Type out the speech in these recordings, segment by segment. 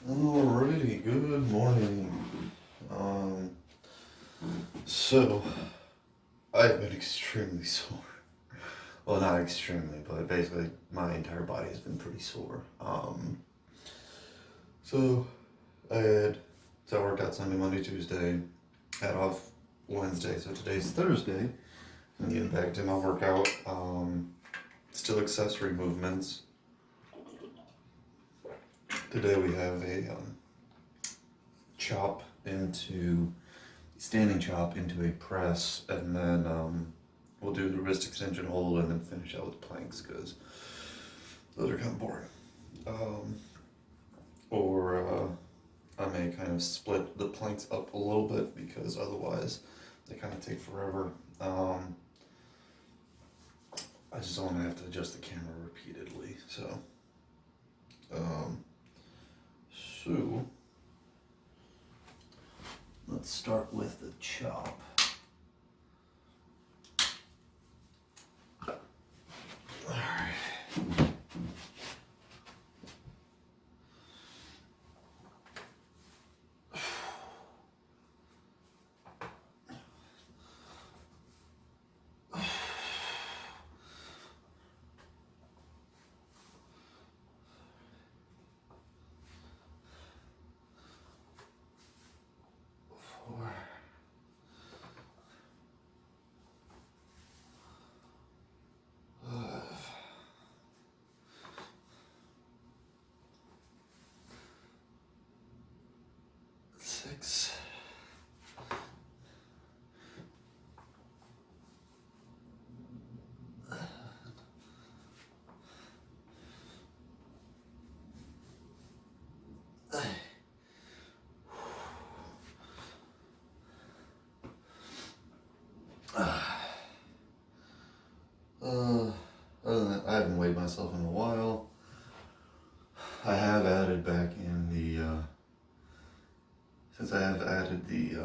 Alrighty, good morning. So I've been extremely sore. Well, not extremely, but basically my entire body has been pretty sore. So I worked out Sunday, Monday, Tuesday, had off Wednesday, so today's Thursday. I'm getting back to my workout. Still accessory movements. Today we have a standing chop into a press, and then we'll do the wrist extension hold and then finish out with planks because those are kind of boring. Or I may kind of split the planks up a little bit because otherwise they kind of take forever. I just don't want to have to adjust the camera repeatedly, so let's start with the chop. Alright. Four. 6. 8. Other than that, I haven't weighed myself in a while. I have added back in the, since I have added the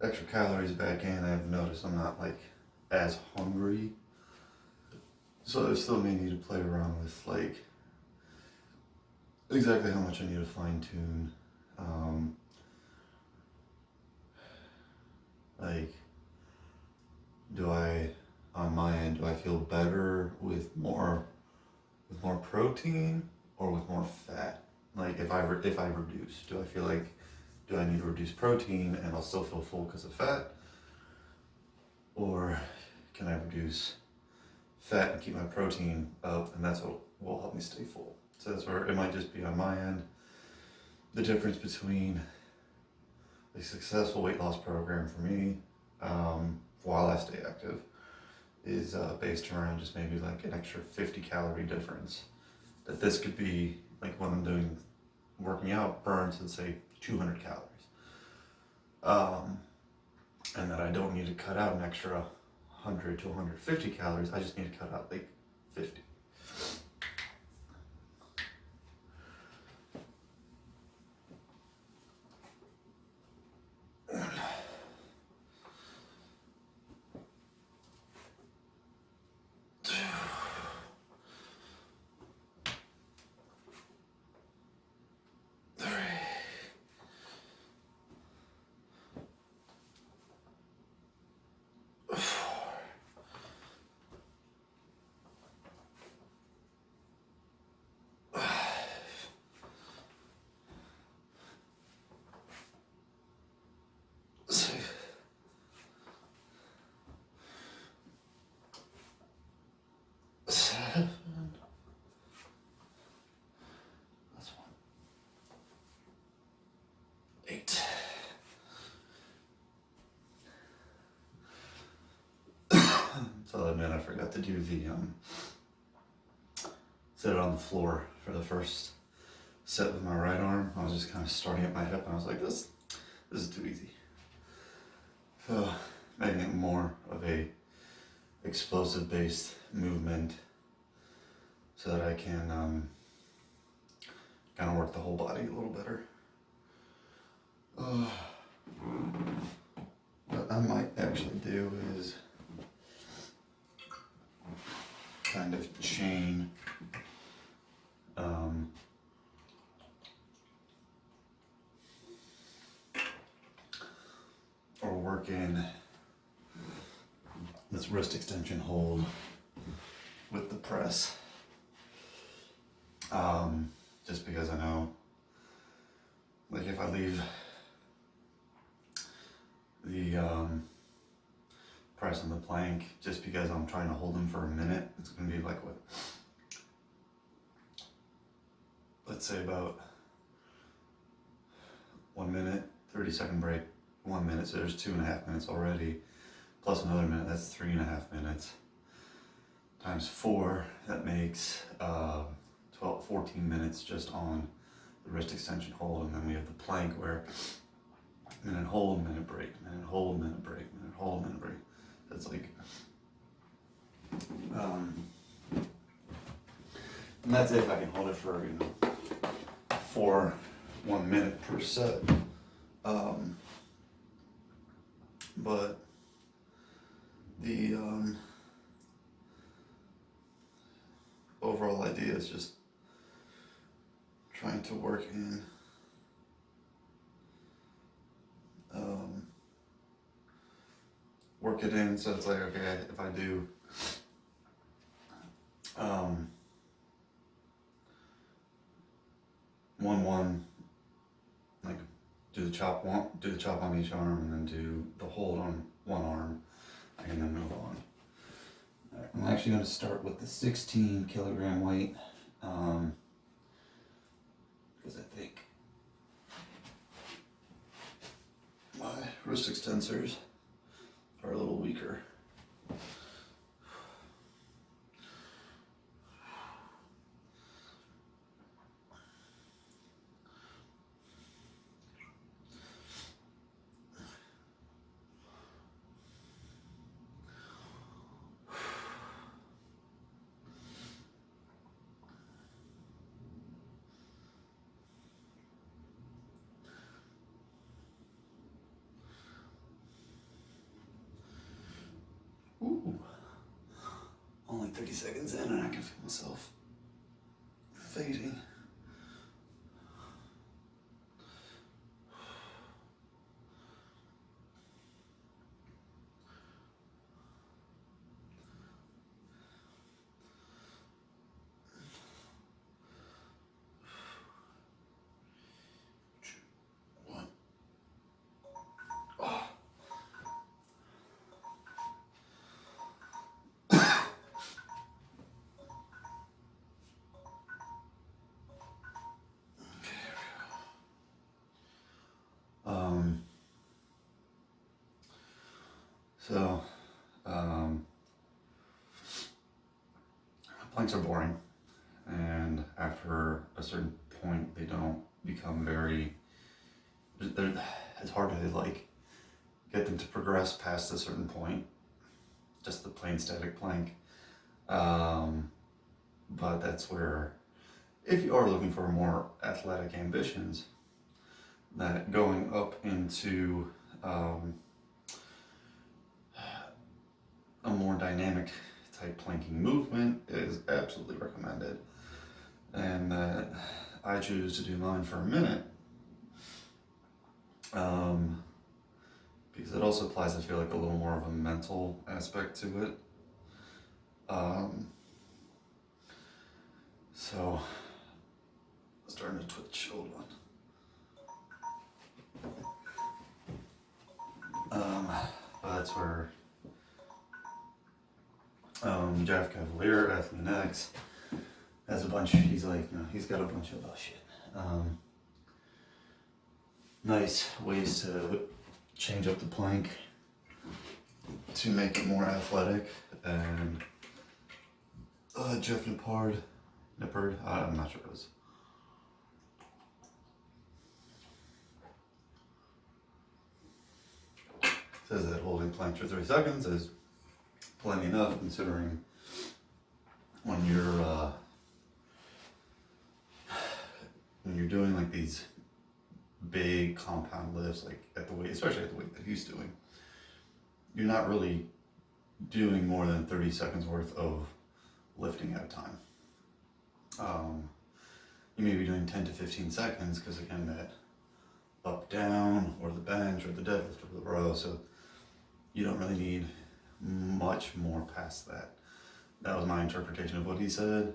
extra calories back in, I've noticed I'm not like as hungry. So I still may need to play around with like exactly how much I need to fine tune. Like, on my end, do I feel better with more protein or with more fat? Like if I reduce, do I need to reduce protein and I'll still feel full because of fat? Or can I reduce fat and keep my protein up, and that's what will help me stay full? So that's where it might just be on my end. The difference between a successful weight loss program for me, while I stay active, is based around just maybe like an extra 50 calorie difference. That this could be like when I'm working out, burns, let's say 200 calories. And that I don't need to cut out an extra 100 to 150 calories, I just need to cut out like 50. That's 8. So that meant I forgot to do the set it on the floor for the first set with my right arm. I was just kind of starting at my hip and I was like, this is too easy. So making it more of a explosive based movement so that I can kind of work the whole body a little better. What I might actually do is kind of chain working this wrist extension hold with the press. Just because I know, like, if I leave the press on the plank just because I'm trying to hold them for a minute, it's gonna be like what? Let's say about 1 minute, 30-second break, 1 minute, so there's 2.5 minutes already, plus another minute, that's 3.5 minutes, times 4, that makes 14 minutes just on the wrist extension hold, and then we have the plank where minute hold, minute break, minute hold, minute break, minute hold, minute break. That's like, and that's if I can hold it for, for 1 minute per set. But the overall idea is just trying to work in work it in, so it's like, okay, if I do 1-1, like do the chop on each arm, and then do the hold on one arm. I can then move on. Right, I'm actually going to start with the 16 kilogram weight, because I think my wrist extensors are a little weaker. Ooh. Only 30 seconds in and I can feel myself fading. So, planks are boring, and after a certain point, they don't become very. It's hard to like get them to progress past a certain point. Just the plain static plank, but that's where, if you are looking for more athletic ambitions, that going up into a more dynamic type planking movement is absolutely recommended, and that I choose to do mine for a minute, because it also applies, I feel like, a little more of a mental aspect to it. So starting to twitch, hold on. That's where Jeff Cavalier, AthleanX, has a bunch. He's like, he's got a bunch of shit. Nice ways to change up the plank to make it more athletic. And Jeff Nippard, I'm not sure what it is. Says that holding plank for 3 seconds is plenty enough, considering when you're doing like these big compound lifts, like at the weight, especially at the weight that he's doing, you're not really doing more than 30 seconds worth of lifting at a time. You may be doing 10 to 15 seconds, because again, that up down or the bench or the deadlift or the row, so you don't really need much more past that. That was my interpretation of what he said.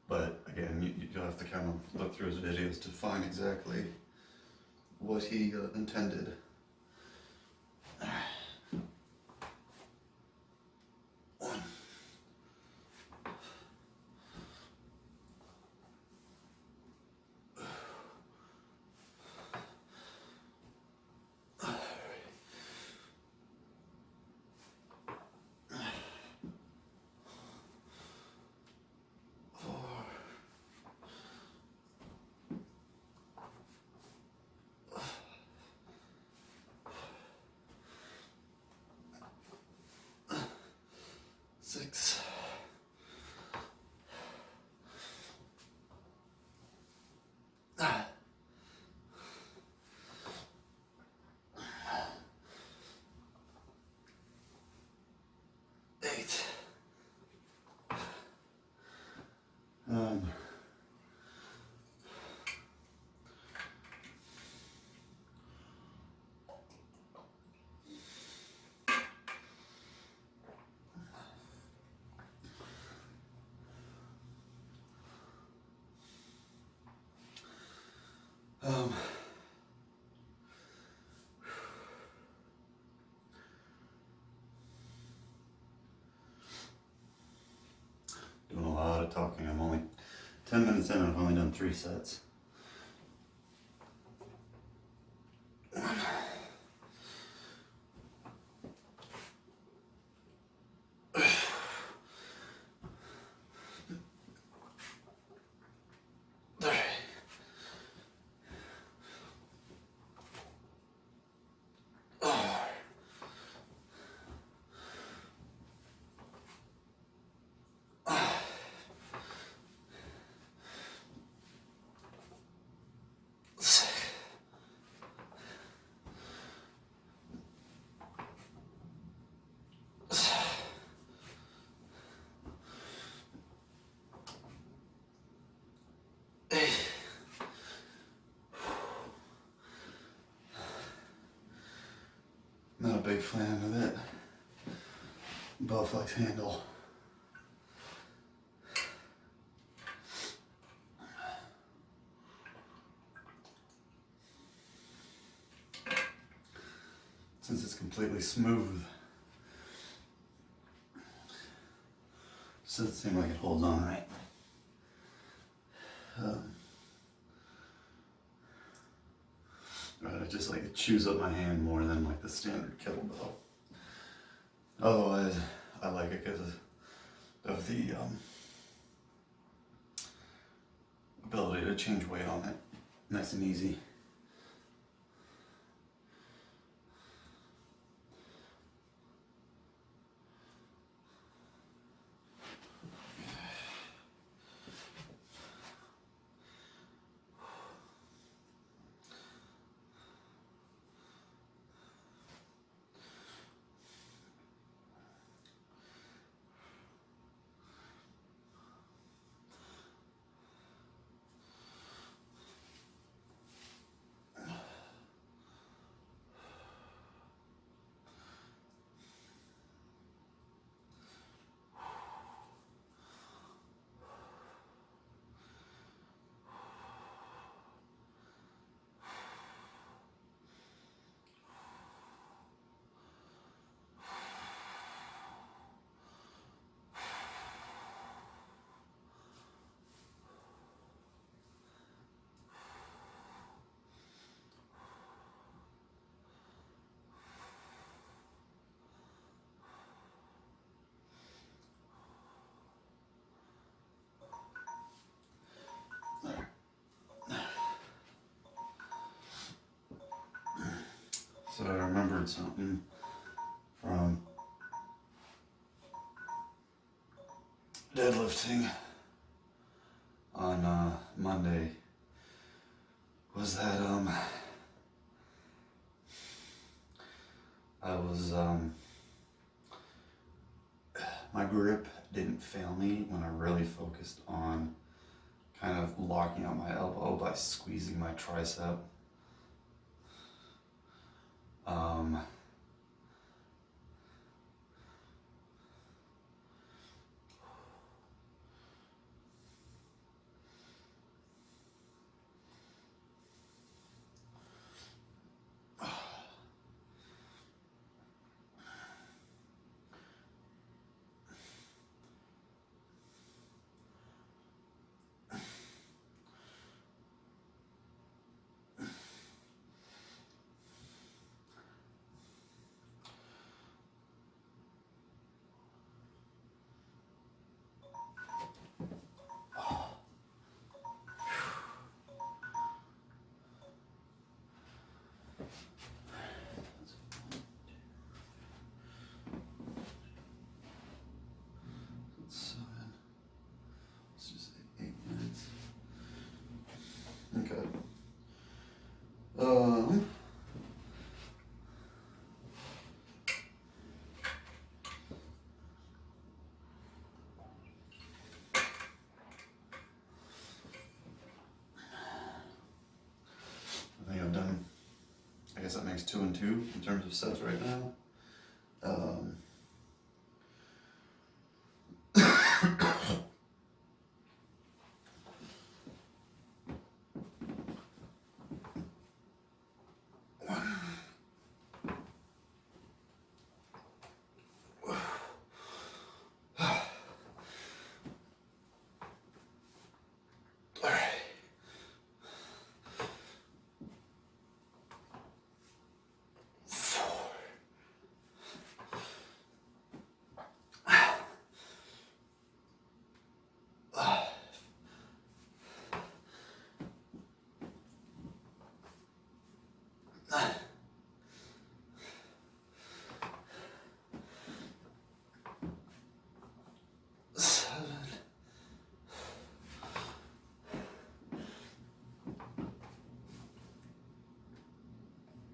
But again, you'll have to kind of look through his videos to find exactly what he intended. Six. Eight. Doing a lot of talking. I'm only 10 minutes in and I've only done 3 sets. Not a big fan of it. Bowflex handle. Since it's completely smooth, doesn't seem like it holds on right. Just like it chews up my hand more than like the standard kettlebell. Otherwise, I like it because of the ability to change weight on it. Nice and easy. So I remembered something from deadlifting on Monday. Was that I was my grip didn't fail me when I really focused on kind of locking out my elbow by squeezing my tricep. Let's just say 8 minutes. Okay. I think I've done, I guess that makes 2 and 2 in terms of sets right now.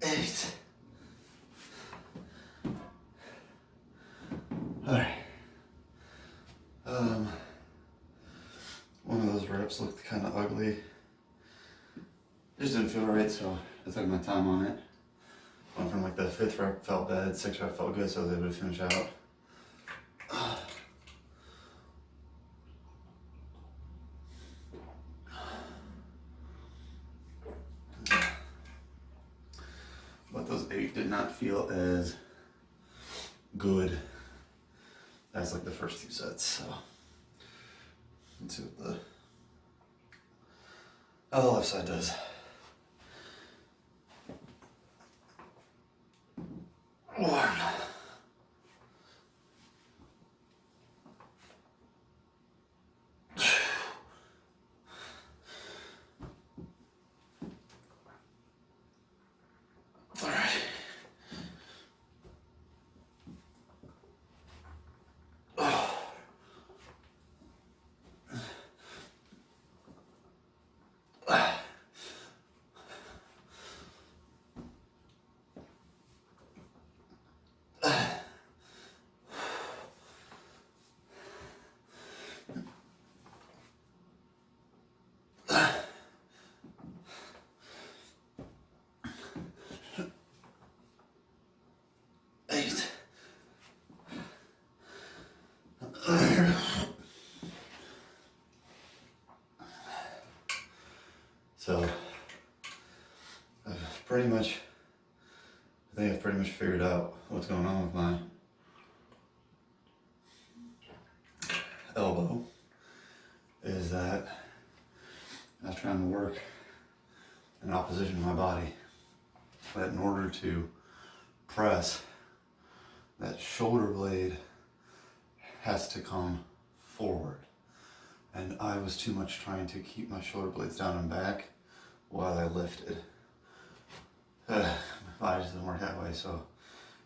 Eight. Alright. One of those reps looked kind of ugly. It just didn't feel right, so I took my time on it. Went from like the 5th rep felt bad, 6th rep felt good, so I was able to finish out. But those 8 did not feel as good as like the first 2 sets, so let's see what the other left side does. One. So I've pretty much, I think I've pretty much figured out what's going on with my elbow. Is that I was trying to work in opposition to my body. But in order to press, that shoulder blade has to come forward. And I was too much trying to keep my shoulder blades down and back while I lifted. My body just doesn't work that way, so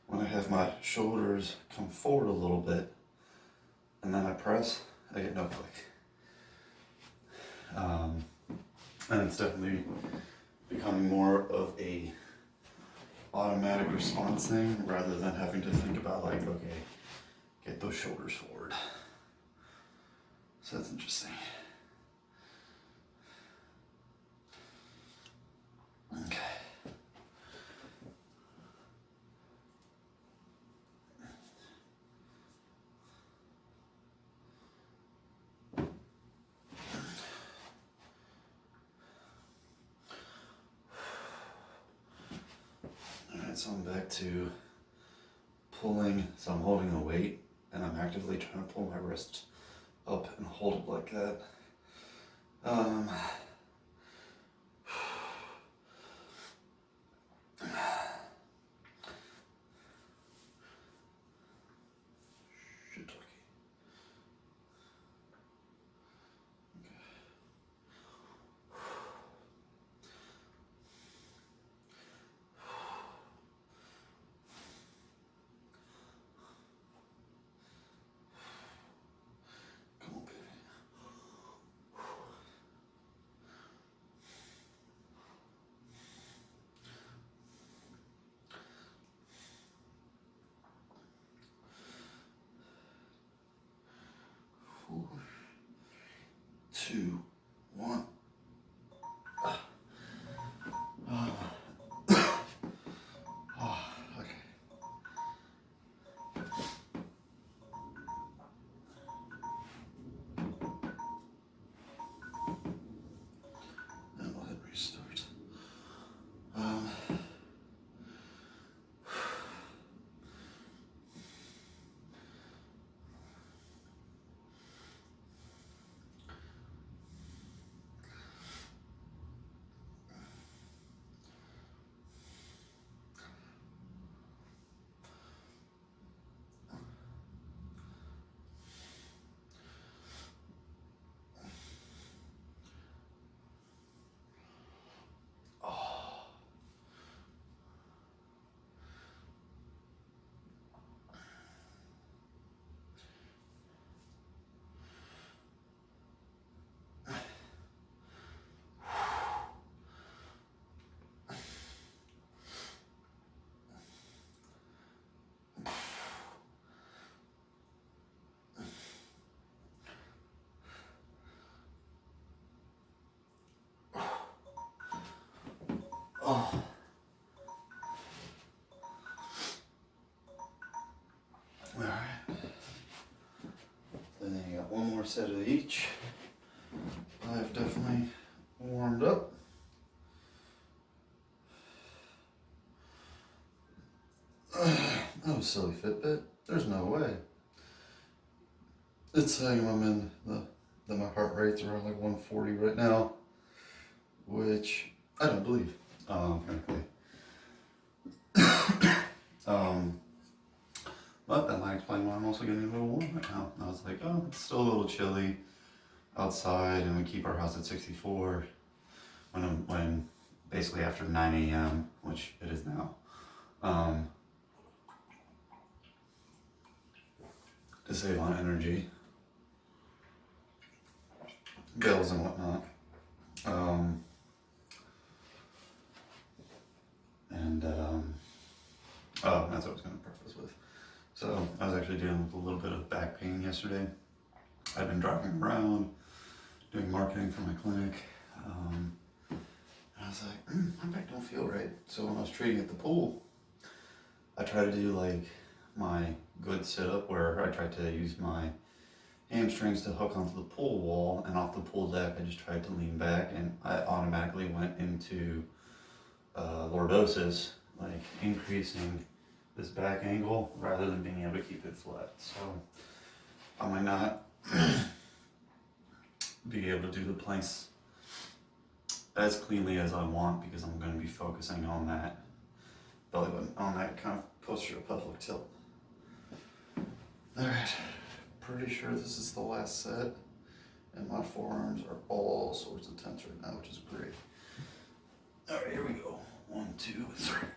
when I have my shoulders come forward a little bit and then I press, I get no click. And it's definitely becoming more of a automatic response thing rather than having to think about like, okay, get those shoulders forward. So that's interesting. Okay. So I'm back to pulling, so I'm holding a weight and I'm actively trying to pull my wrist up and hold it like that. Come on, baby. Four, two, one. Okay. And we'll hit restart. Oh. All right. And then you got one more set of each. I've definitely warmed up. Oh, silly Fitbit. There's no way. It's saying I'm in that my heart rate's around like 140 right now, which I don't believe, frankly. But that might explain why I'm also getting a little warm right now. I was like, oh, it's still a little chilly outside, and we keep our house at 64 when basically after 9 a.m., which it is now. To save on energy, bills and whatnot. Oh, that's what I was going to preface with. So I was actually dealing with a little bit of back pain yesterday. I've been driving around, doing marketing for my clinic. And I was like, my back don't feel right. So when I was training at the pool, I tried to do like my good sit-up where I tried to use my hamstrings to hook onto the pool wall, and off the pool deck I just tried to lean back, and I automatically went into lordosis, like increasing this back angle rather than being able to keep it flat. So I might not be able to do the planks as cleanly as I want because I'm going to be focusing on that belly button, on that kind of posterior pelvic tilt. All right, pretty sure this is the last set, and my forearms are all sorts of tense right now, which is great. All right, here we go. 1, 2, 3.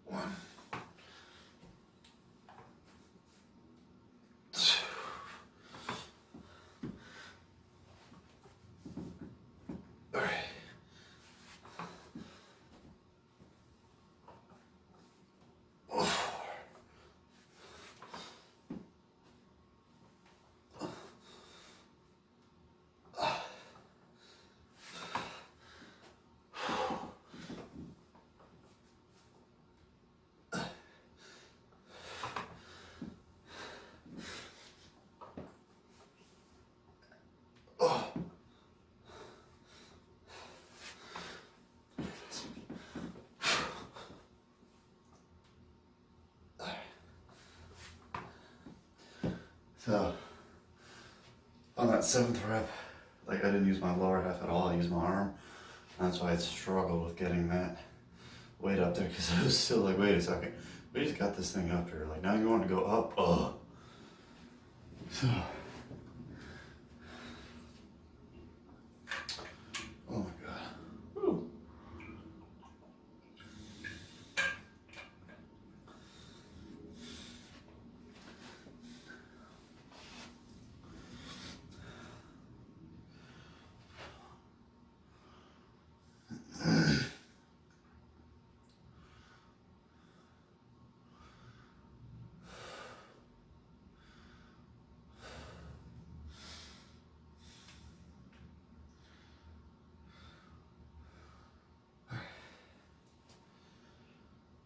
1, 2. All right. So on that 7th rep, like I didn't use my lower half at all, I used my arm. That's why I struggled with getting that weight up there, because I was still like, wait a second, we just got this thing up here. Like now you want to go up, So, oh my God. Woo.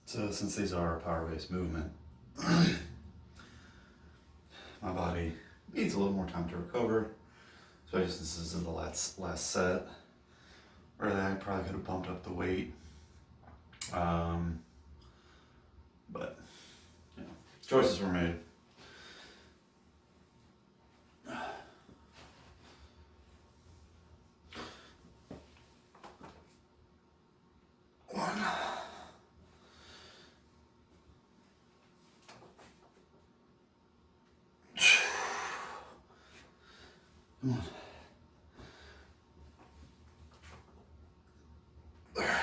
So since these are a power-based movement, my body needs a little more time to recover, especially since this is the last set. Really, I probably could have bumped up the weight, but you know, choices were made. One. Come on. All right.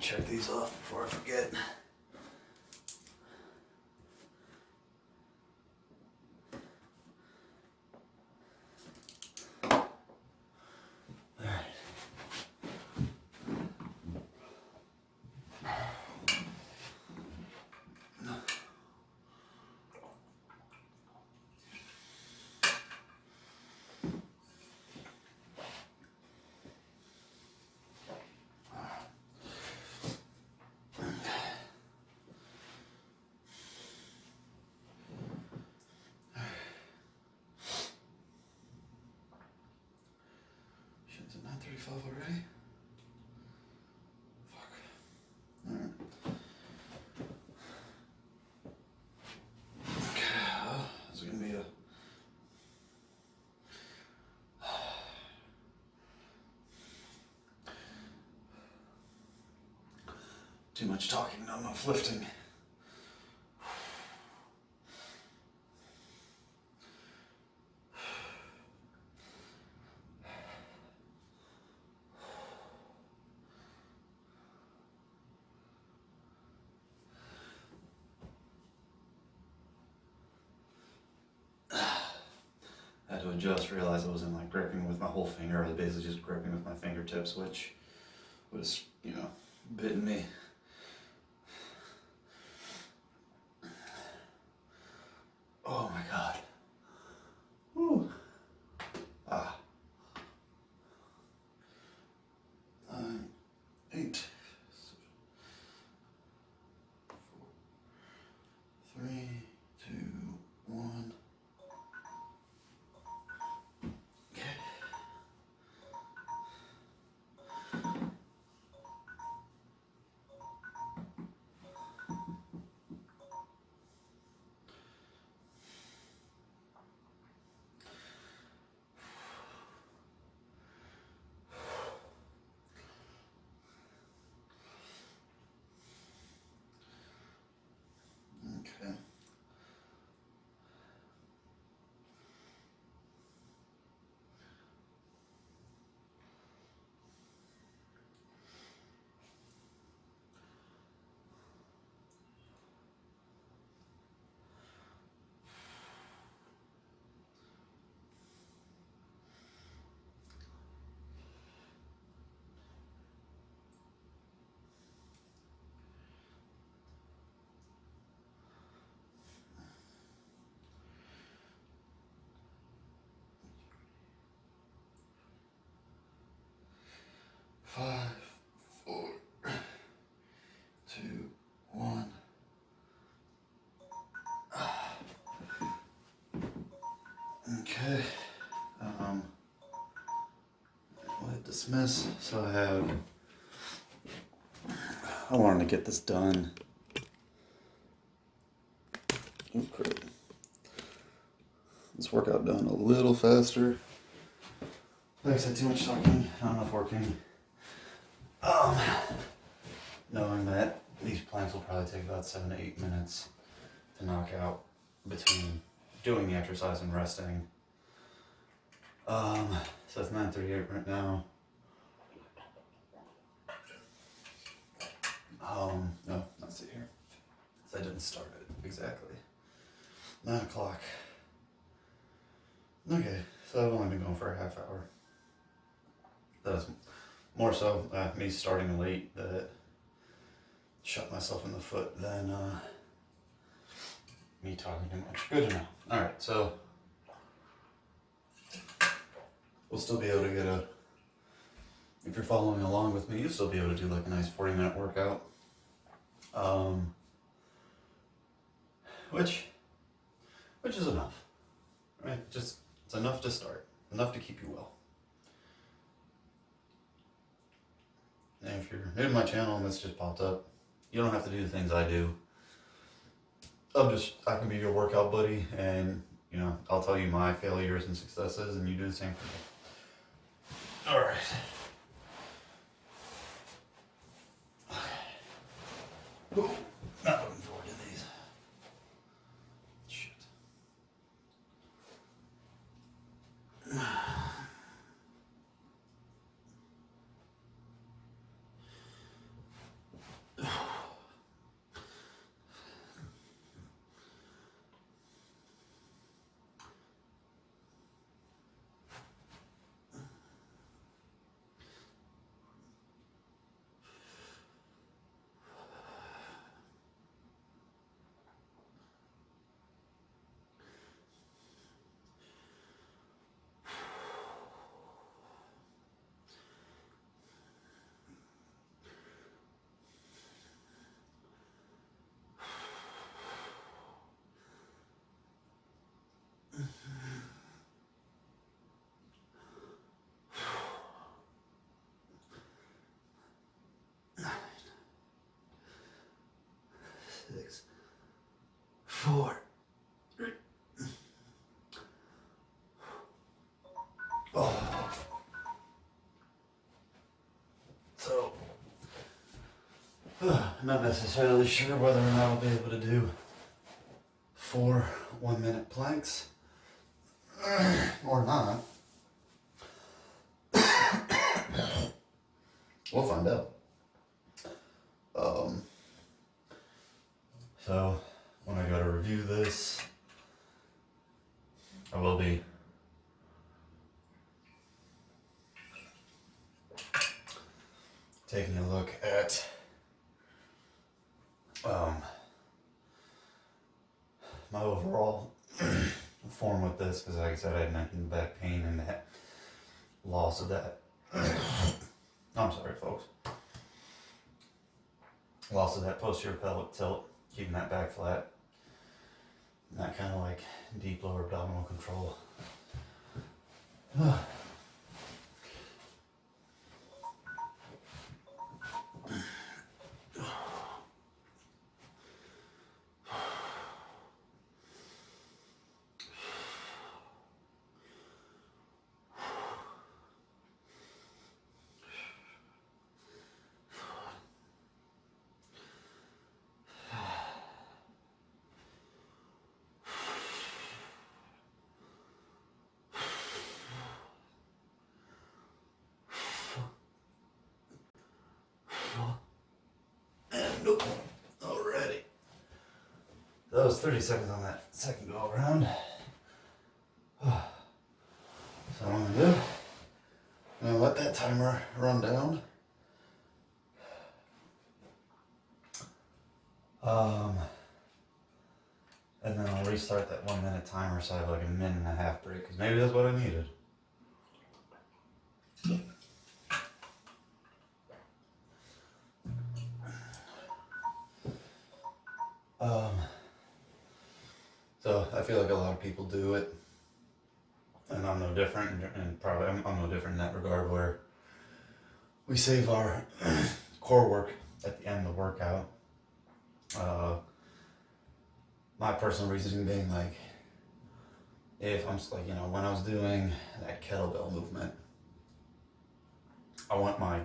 Check these off before I forget. Is it 9:35 already? Fuck. Alright. Okay, this is gonna be too much talking, not enough lifting. I had to adjust, realize I wasn't like gripping with my whole finger, I was basically just gripping with my fingertips, which was, you know, bitten me. Oh my God. Whew. Ah. 9, 8, 7, 4, 3, 2, 1. Okay. I'll hit dismiss. So I wanted to get this done. Oh, crap. This workout done a little faster. Like I said, too much talking, not enough working. Knowing that these planks will probably take about 7 to 8 minutes to knock out between doing the exercise and resting. So it's 9:38 right now. No, let's see here. So I didn't start it exactly. 9 o'clock. Okay, so I've only been going for a half hour. That's more so me starting late that shot myself in the foot than me talking too much. Good to know. Alright, so we'll still be able to get if you're following along with me, you'll still be able to do like a nice 40-minute workout. Which is enough, right? It's enough to start, enough to keep you well. And if you're new to my channel and this just popped up, you don't have to do the things I do. I can be your workout buddy, and I'll tell you my failures and successes, and you do the same for me. All right. Ooh, not looking forward to these. Shit. Six, 4, 3. Oh. So, not necessarily sure whether or not I'll be able to do 4 1-minute planks or not. We'll find out. So when I go to review this, I will be taking a look at my overall form with this, because like I said, I had mentioned back pain and that loss of that. I'm sorry, folks. Loss of that posterior pelvic tilt, keeping that back flat, and that kind of like deep lower abdominal control. And nope, already. That was 30 seconds on that second go around. So what I'm gonna do, I'm gonna let that timer run down. And then I'll restart that 1-minute timer so I have like a 1.5-minute break, because maybe that's what I needed. So I feel like a lot of people do it And I'm no different, and probably I'm no different in that regard, where we save our core work at the end of the workout. My personal reasoning being like, if I'm just like, when I was doing that kettlebell movement, I want my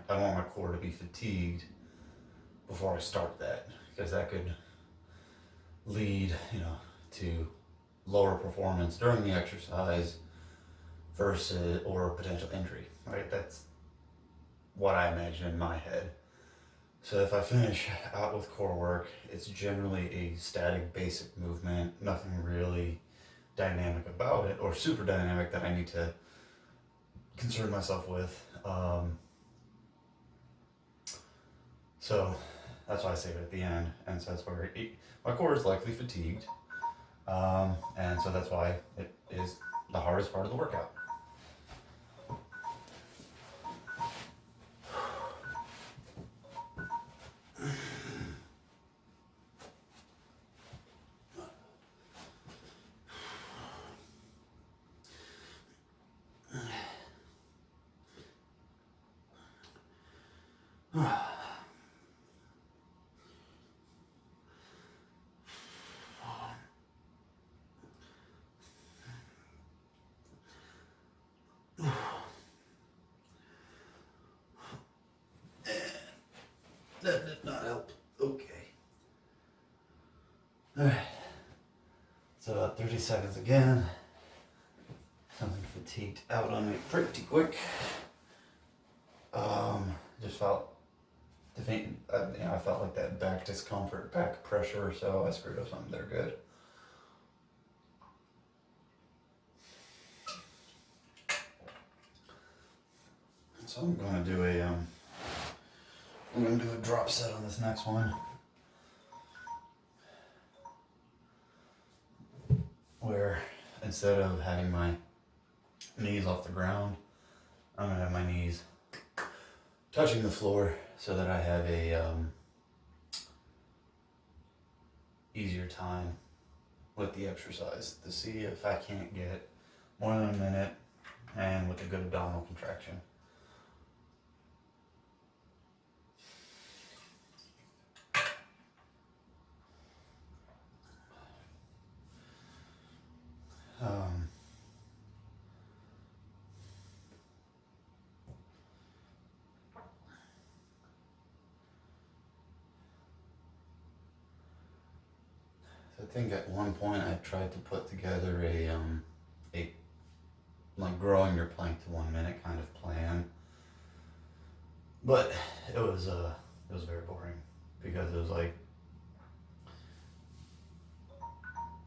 core to be fatigued before I start that, because that could lead, to lower performance during the exercise versus or potential injury, right? That's what I imagine in my head. So if I finish out with core work, it's generally a static, basic movement, nothing really dynamic about it or super dynamic that I need to concern myself with. So that's why I save it at the end, and so that's where my core is likely fatigued, and so that's why it is the hardest part of the workout. That did not help. Okay. Alright. So about 30 seconds again. Something fatigued out on me pretty quick. Just felt defeated. I felt like that back discomfort, back pressure, so I screwed up something there good. So I'm gonna do a drop set on this next one, where instead of having my knees off the ground, I'm gonna have my knees touching the floor so that I have a easier time with the exercise, to see if I can't get more than a minute and with a good abdominal contraction. I think at one point I tried to put together a like growing your plank to 1 minute kind of plan, but it was very boring, because it was like,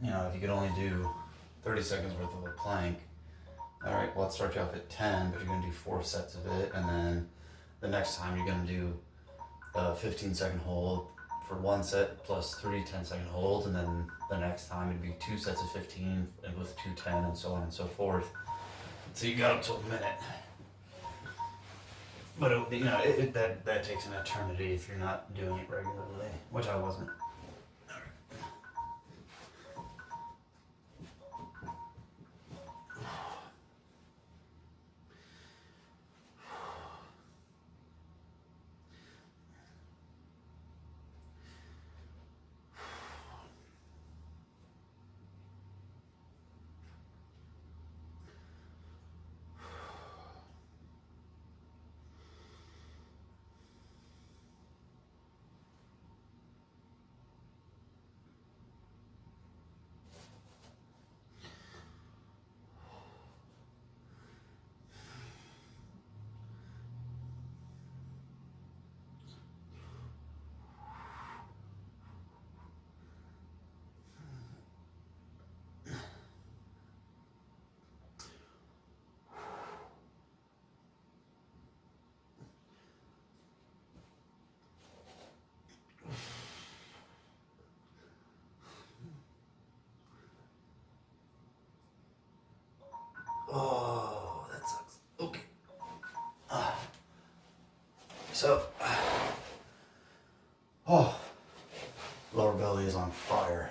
if you could only do 30 seconds worth of a plank, all right, well, let's start you off at 10, but you're gonna do 4 sets of it, and then the next time you're gonna do a 15-second hold for 1 set plus 3 10-second holds, and then the next time it'd be 2 sets of 15 and with 2 10, and so on and so forth. So you got up to a minute. But that takes an eternity if you're not doing it regularly, which I wasn't. Oh, that sucks. Okay. So, lower belly is on fire.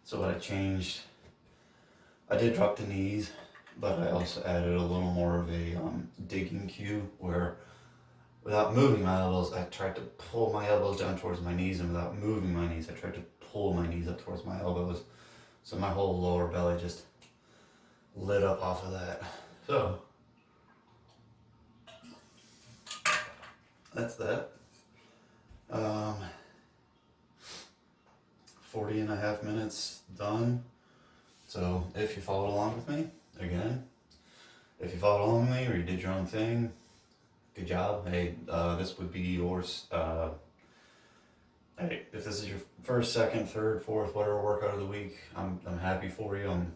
So what I changed, I did drop the knees, but I also added a little more of a digging cue where without moving my elbows, I tried to pull my elbows down towards my knees, and without moving my knees, I tried to pull my knees up towards my elbows. So my whole lower belly just lit up off of that. So that's that. 40 and a half minutes done. So if you followed along with me, again, if you followed along with me or you did your own thing, good job. Hey, this would be yours. Hey, if this is your first, second, third, fourth, whatever workout of the week, I'm happy for you. I'm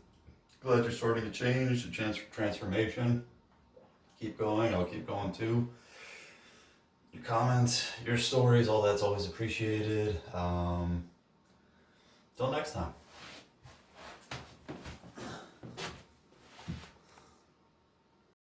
glad you're starting to change, the transformation. Keep going. I'll keep going too. Your comments, your stories, all that's always appreciated. Till next time.